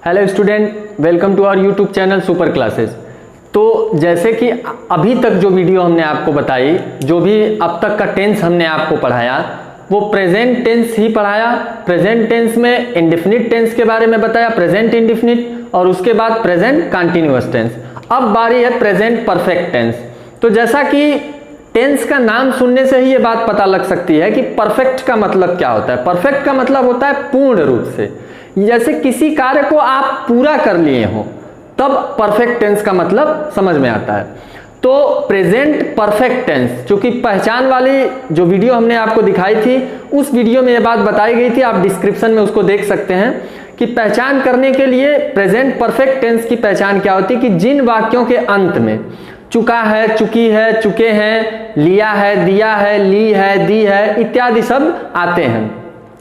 Hello student, welcome to our YouTube channel super classes. तो जैसे कि अभी तक जो वीडियो हमने आपको बताई, जो भी अब तक का टेंस हमने आपको पढ़ाया, वो प्रेजेंट टेंस ही पढ़ाया। प्रेजेंट टेंस में इंडेफिनिट टेंस के बारे में बताया, प्रेजेंट इंडेफिनिट, और उसके बाद प्रेजेंट कंटिन्यूअस टेंस। अब बारी है प्रेजेंट परफेक्ट टेंस। तो जैसा कि टेंस का नाम सुनने से ही ये बात पता लग सकती है कि परफेक्ट का मतलब क्या होता है। परफेक्ट का मतलब होता है पूर्ण रूप से, जैसे किसी कार्य को आप पूरा कर लिए हो, तब परफेक्ट टेंस का मतलब समझ में आता है। तो प्रेजेंट परफेक्ट टेंस, चूंकि पहचान वाली जो वीडियो हमने आपको दिखाई थी, उस वीडियो में ये बात बताई गई थी, आप डिस्क्रिप्शन में उसको देख सकते हैं कि पहचान करने के लिए प्रेजेंट परफेक्ट टेंस की पहचान क्या होती है कि जिन वाक्यों के अंत में चुका है, चुकी है, चुके हैं, लिया है, दिया है, ली है, दी है इत्यादि सब आते हैं।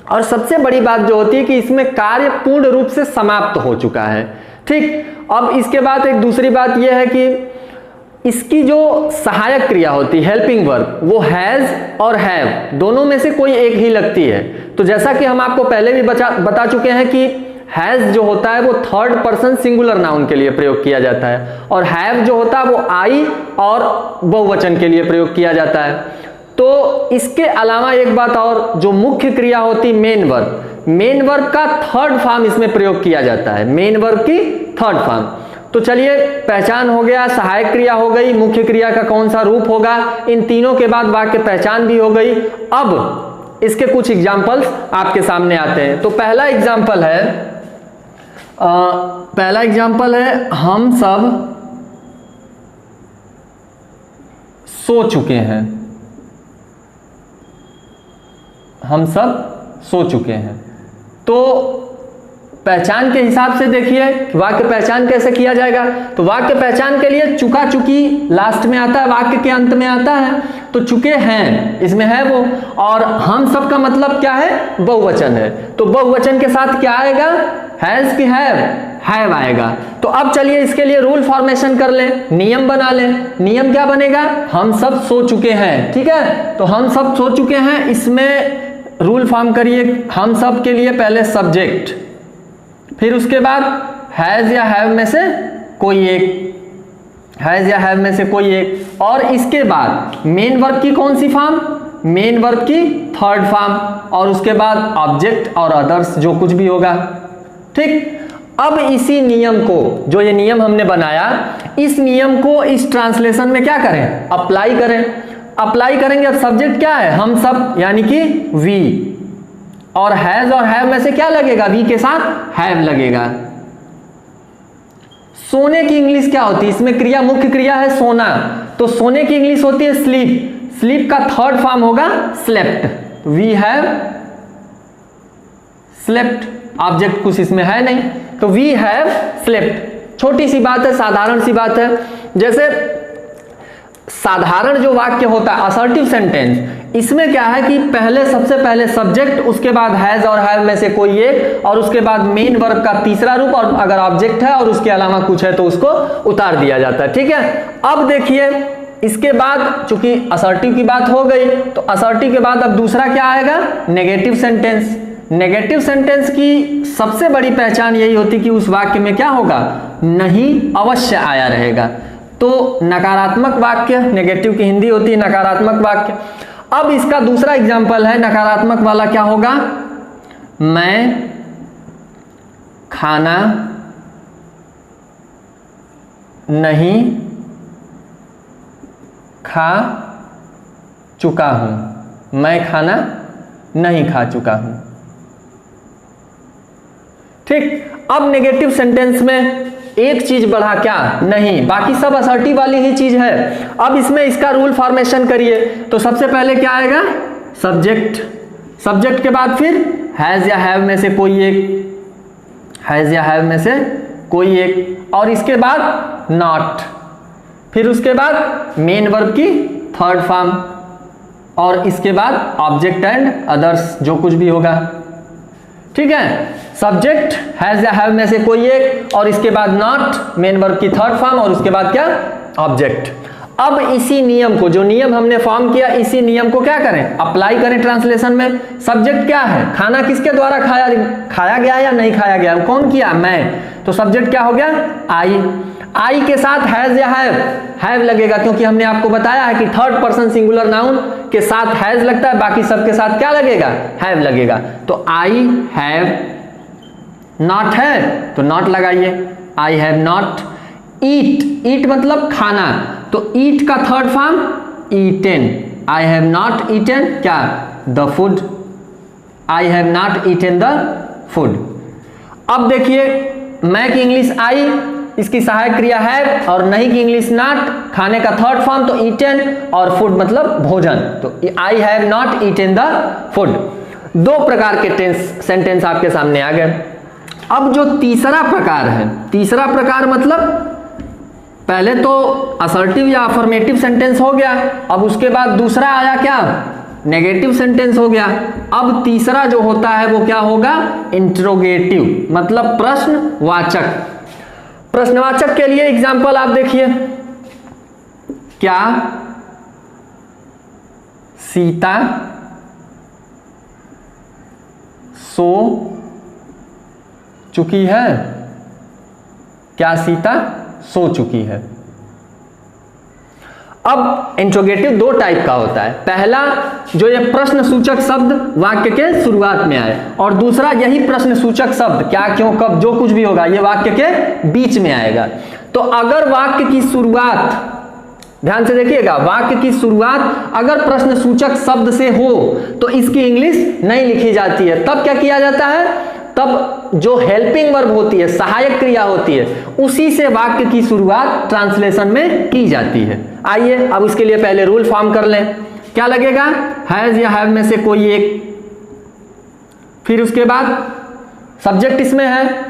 और सबसे बड़ी बात जो होती है कि इसमें कार्य पूर्ण रूप से समाप्त हो चुका है। ठीक, अब इसके बाद एक दूसरी बात यह है कि इसकी जो सहायक क्रिया होती है, हेल्पिंग वर्ब, वो हैज और हैव दोनों में से कोई एक ही लगती है। तो जैसा कि हम आपको पहले भी बता चुके हैं कि हैज जो होता है वो थर्ड पर्सन सिंगुलर नाउन के लिए प्रयोग किया जाता है, और हैव जो होता है वो आई और बहुवचन के लिए प्रयोग किया जाता है। तो इसके अलावा एक बात और, जो मुख्य क्रिया होती मेन वर्ब, मेन वर्ब का थर्ड फॉर्म इसमें प्रयोग किया जाता है, मेन वर्ब की थर्ड फॉर्म। तो चलिए, पहचान हो गया, सहायक क्रिया हो गई, मुख्य क्रिया का कौन सा रूप होगा, इन तीनों के बाद वाक्य पहचान भी हो गई। अब इसके कुछ एग्जाम्पल्स आपके सामने आते हैं। तो पहला एग्जाम्पल है हम सब सो चुके हैं। हम सब सो चुके हैं। तो पहचान के हिसाब से देखिए वाक्य पहचान कैसे किया जाएगा। तो वाक्य पहचान के लिए चुका चुकी लास्ट में आता है, वाक्य के अंत में आता है। तो चुके हैं इसमें है वो, और हम सब का मतलब क्या है, बहुवचन है। तो बहुवचन के साथ क्या आएगा, हैज की हैव आएगा। तो अब चलिए इसके लिए रूल फॉर्मेशन कर ले, नियम बना ले। नियम क्या बनेगा, हम सब सो चुके हैं। ठीक है, तो हम सब सो चुके हैं, इसमें रूल फॉर्म करिए। हम सब के लिए पहले सब्जेक्ट, फिर उसके बाद हैज या हैव में से कोई एक, हैज या हैव में से कोई एक, और इसके बाद मेन वर्ब की कौन सी फॉर्म, मेन वर्ब की थर्ड फॉर्म, और उसके बाद ऑब्जेक्ट और अदर्स जो कुछ भी होगा। ठीक, अब इसी नियम को, जो ये नियम हमने बनाया, इस नियम को इस ट्रांसलेशन में क्या करें, अप्लाई करें। अप्लाई करेंगे। अब सब्जेक्ट क्या है, हम सब यानी कि वी, और हैज और हैव में से क्या लगेगा, वी के साथ हैव लगेगा। सोने की इंग्लिश क्या होती है, इसमें क्रिया, मुख्य क्रिया है सोना, तो सोने की इंग्लिश होती है स्लीप। स्लीप का थर्ड फॉर्म होगा slept. We have slept, object कुछ इसमें है नहीं, तो वी हैव स्लेप्ट। छोटी सी बात है, साधारण सी बात है। जैसे साधारण जो वाक्य होता है असर्टिव सेंटेंस, इसमें क्या है कि पहले सबसे पहले सब्जेक्ट, उसके बाद हैज और हैव में से कोई एक, और उसके बाद मेन वर्ब का तीसरा रूप, और अगर ऑब्जेक्ट है और उसके अलावा कुछ है तो उसको उतार दिया जाता है। ठीक है, अब देखिए इसके बाद चूंकि असर्टिव की बात हो गई, तो असर्टिव के बाद अब दूसरा क्या आएगा, नेगेटिव सेंटेंस। नेगेटिव सेंटेंस की सबसे बड़ी पहचान यही होती कि उस वाक्य में क्या होगा, नहीं अवश्य आया रहेगा। तो नकारात्मक वाक्य, नेगेटिव की हिंदी होती है नकारात्मक वाक्य। अब इसका दूसरा एग्जाम्पल है नकारात्मक वाला, क्या होगा, मैं खाना नहीं खा चुका हूं। मैं खाना नहीं खा चुका हूं। ठीक, अब नेगेटिव सेंटेंस में एक चीज बढ़ा, क्या, नहीं, बाकी सब असर्टिव वाली ही चीज है। अब इसमें इसका रूल फॉर्मेशन करिए। तो सबसे पहले क्या आएगा, सब्जेक्ट, सब्जेक्ट के बाद फिर हैज या हैव में से कोई एक, हैज या हैव में से कोई एक, और इसके बाद नॉट, फिर उसके बाद मेन वर्ब की थर्ड फॉर्म, और इसके बाद ऑब्जेक्ट एंड अदर्स जो कुछ भी होगा। ठीक है, सब्जेक्ट, हैज या हैव में से कोई एक, और इसके बाद नॉट, मेन वर्ब की थर्ड फॉर्म, और उसके बाद क्या, ऑब्जेक्ट। अब इसी नियम को, जो नियम हमने फॉर्म किया, इसी नियम को क्या करें, अप्लाई करें ट्रांसलेशन में। सब्जेक्ट क्या है, खाना किसके द्वारा खाया गया या नहीं खाया गया, कौन किया, मैं। तो सब्जेक्ट क्या हो गया, आई। आई के साथ हैज या हैव लगेगा, क्योंकि हमने आपको बताया है कि थर्ड पर्सन सिंगुलर नाउन के साथ हैज लगता है, बाकी सबके साथ क्या लगेगा, हैव लगेगा। तो आई हैव नॉट है तो नॉट लगाइए, आई हैव नॉट। ईट, ईट मतलब खाना, तो ईट का third form eaten. I have not eaten क्या, the food. I have not eaten the food. अब देखिए, मैं की इंग्लिश आई, इसकी सहायक क्रिया है, और नहीं की इंग्लिश नॉट, खाने का थर्ड फॉर्म तो ईटेन, और फूड मतलब भोजन, तो आई have not eaten the food. दो प्रकार के सेंटेंस आपके सामने आ गए। अब जो तीसरा प्रकार है, तीसरा प्रकार मतलब पहले तो असर्टिव या अफर्मेटिव सेंटेंस हो गया, अब उसके बाद दूसरा आया क्या, नेगेटिव सेंटेंस हो गया। अब तीसरा जो होता है वो क्या होगा, इंट्रोगेटिव, मतलब प्रश्नवाचक। प्रश्नवाचक के लिए एग्जाम्पल आप देखिए, क्या सीता सो चुकी है, क्या सीता सो चुकी है। अब इंट्रोगेटिव दो टाइप का होता है, पहला जो ये प्रश्न सूचक शब्द वाक्य के शुरुआत में आए, और दूसरा यही प्रश्न सूचक शब्द क्या, क्यों, कब, जो कुछ भी होगा ये वाक्य के बीच में आएगा। तो अगर वाक्य की शुरुआत, ध्यान से देखिएगा, वाक्य की शुरुआत अगर प्रश्न सूचक शब्द से हो तो इसकी इंग्लिश नहीं लिखी जाती है। तब क्या किया जाता है, तब जो हेल्पिंग वर्ब होती है, सहायक क्रिया होती है, उसी से वाक्य की शुरुआत ट्रांसलेशन में की जाती है। आइए अब इसके लिए पहले रूल फॉर्म कर लें। क्या लगेगा, हैज या हैव में से कोई एक, फिर उसके बाद सब्जेक्ट इसमें है,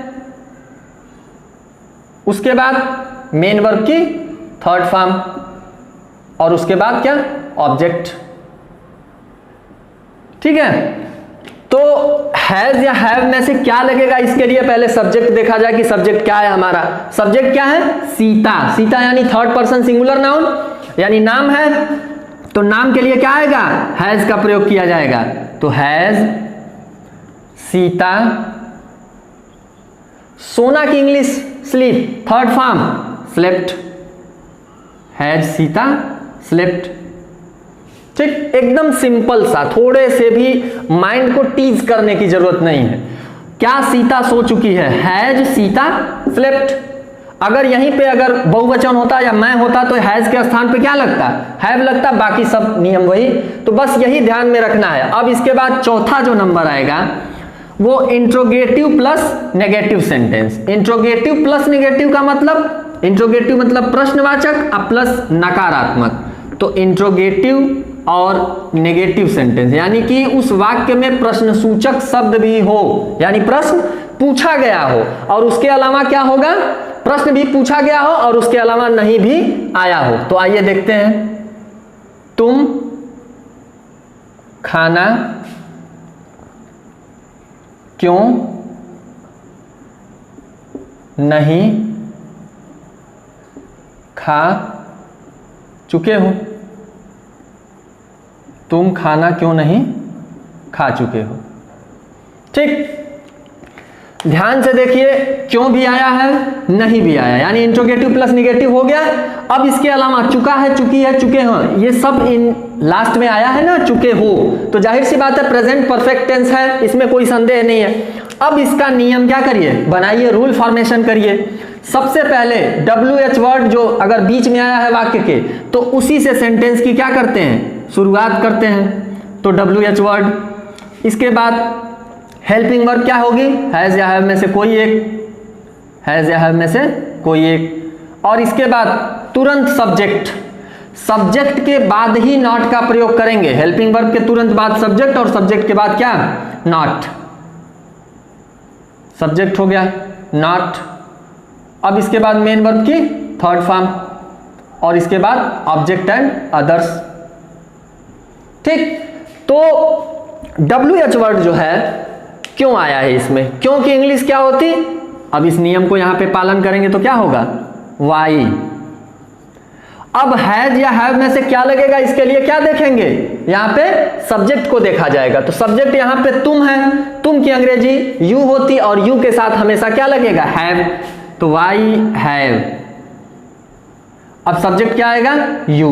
उसके बाद मेन वर्ब की थर्ड फॉर्म, और उसके बाद क्या, ऑब्जेक्ट। ठीक है, तो हैज या हैव में से क्या लगेगा, इसके लिए पहले सब्जेक्ट देखा जाए कि सब्जेक्ट क्या है हमारा। सब्जेक्ट क्या है, सीता। सीता यानी थर्ड पर्सन सिंगुलर नाउन, यानी नाम है, तो नाम के लिए क्या आएगा, हैज का प्रयोग किया जाएगा। तो हैज सीता, सोना की English sleep, third form slept, has Sita slept. ठीक, एकदम सिंपल सा, थोड़े से भी माइंड को टीज करने की जरूरत नहीं है। क्या सीता सो चुकी है, हैज सीता स्लेप्ट। अगर यहीं पे अगर बहुवचन होता या मैं होता तो हैज के स्थान पे क्या लगता, हैव लगता, बाकी सब नियम वही। तो बस यही ध्यान में रखना है। अब इसके बाद चौथा जो नंबर आएगा वो interrogative plus negative sentence. Interrogative plus negative का मतलब, इंट्रोगेटिव मतलब प्रश्नवाचक और प्लस नकारात्मक, तो इंट्रोगेटिव और नेगेटिव सेंटेंस, यानी कि उस वाक्य में प्रश्न सूचक शब्द भी हो, यानी प्रश्न पूछा गया हो और उसके अलावा क्या होगा, प्रश्न भी पूछा गया हो और उसके अलावा नहीं भी आया हो। तो आइए देखते हैं, तुम खाना क्यों नहीं खा चुके हो, तुम खाना क्यों नहीं खा चुके हो। ठीक, ध्यान से देखिए, क्यों भी आया है, नहीं भी आया, यानी इंट्रोगेटिव प्लस नेगेटिव हो गया। अब इसके अलावा चुका है, चुकी है, चुके हो, ये सब इन लास्ट में आया है ना, चुके हो, तो जाहिर सी बात है प्रेजेंट परफेक्ट टेंस है, इसमें कोई संदेह नहीं है। अब इसका नियम क्या करिए, बनाइए, रूल फॉर्मेशन करिए। सबसे पहले WH वर्ड जो अगर बीच में आया है वाक्य के, तो उसी से सेंटेंस की क्या करते हैं, शुरुआत करते हैं, तो WH वर्ड। इसके बाद हेल्पिंग वर्ब क्या होगी, हैज या हैव में से कोई एक, हैज या हैव में से कोई एक, और इसके बाद तुरंत सब्जेक्ट। सब्जेक्ट के बाद ही नॉट का प्रयोग करेंगे, हेल्पिंग वर्ब के तुरंत बाद सब्जेक्ट, और सब्जेक्ट के बाद क्या, नॉट। सब्जेक्ट हो गया नॉट। अब इसके बाद मेन वर्ब की थर्ड फॉर्म, और इसके बाद ऑब्जेक्ट एंड अदर्स। ठीक, तो WH वर्ड जो है क्यों आया है इसमें, क्योंकि इंग्लिश क्या होती, अब इस नियम को यहां पे पालन करेंगे तो क्या होगा, वाई। अब हैज या हैव में से क्या लगेगा, इसके लिए क्या देखेंगे, यहाँ पे सब्जेक्ट को देखा जाएगा। तो सब्जेक्ट यहाँ पे तुम है, तुम की अंग्रेजी यू होती और यू के साथ हमेशा क्या लगेगा, हैव। तो वाई हैव, अब सब्जेक्ट क्या आएगा, यू।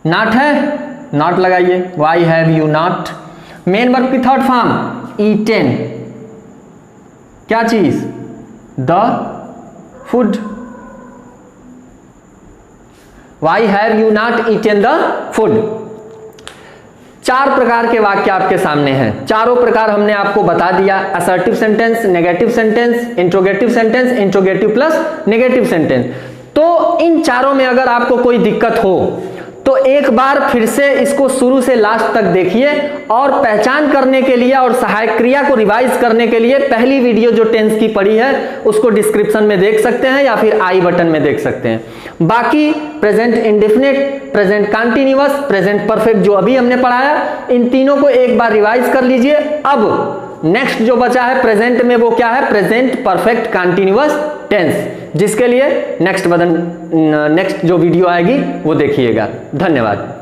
नॉट है, नॉट लगाइए, why have you not. Main verb की थर्ड फॉर्म ईटेन, क्या चीज, the food. Why have you not eaten the food. 4 प्रकार के वाक्य आपके सामने हैं, चारों प्रकार हमने आपको बता दिया। Assertive sentence, negative sentence, interrogative sentence, interrogative plus negative sentence. तो इन चारों में अगर आपको कोई दिक्कत हो तो एक बार फिर से इसको शुरू से लास्ट तक देखिए, और पहचान करने के लिए और सहायक क्रिया को रिवाइज करने के लिए पहली वीडियो जो टेंस की पड़ी है उसको डिस्क्रिप्शन में देख सकते हैं या फिर आई बटन में देख सकते हैं। बाकी present indefinite, present continuous, present perfect जो अभी हमने पढ़ाया, इन तीनों को एक बार रिवाइज कर लीजिए। अब नेक्स्ट जो बचा है प्रेजेंट में, वो क्या है, प्रेजेंट परफेक्ट कंटीन्यूअस टेंस, जिसके लिए नेक्स्ट जो वीडियो आएगी वो देखिएगा। धन्यवाद।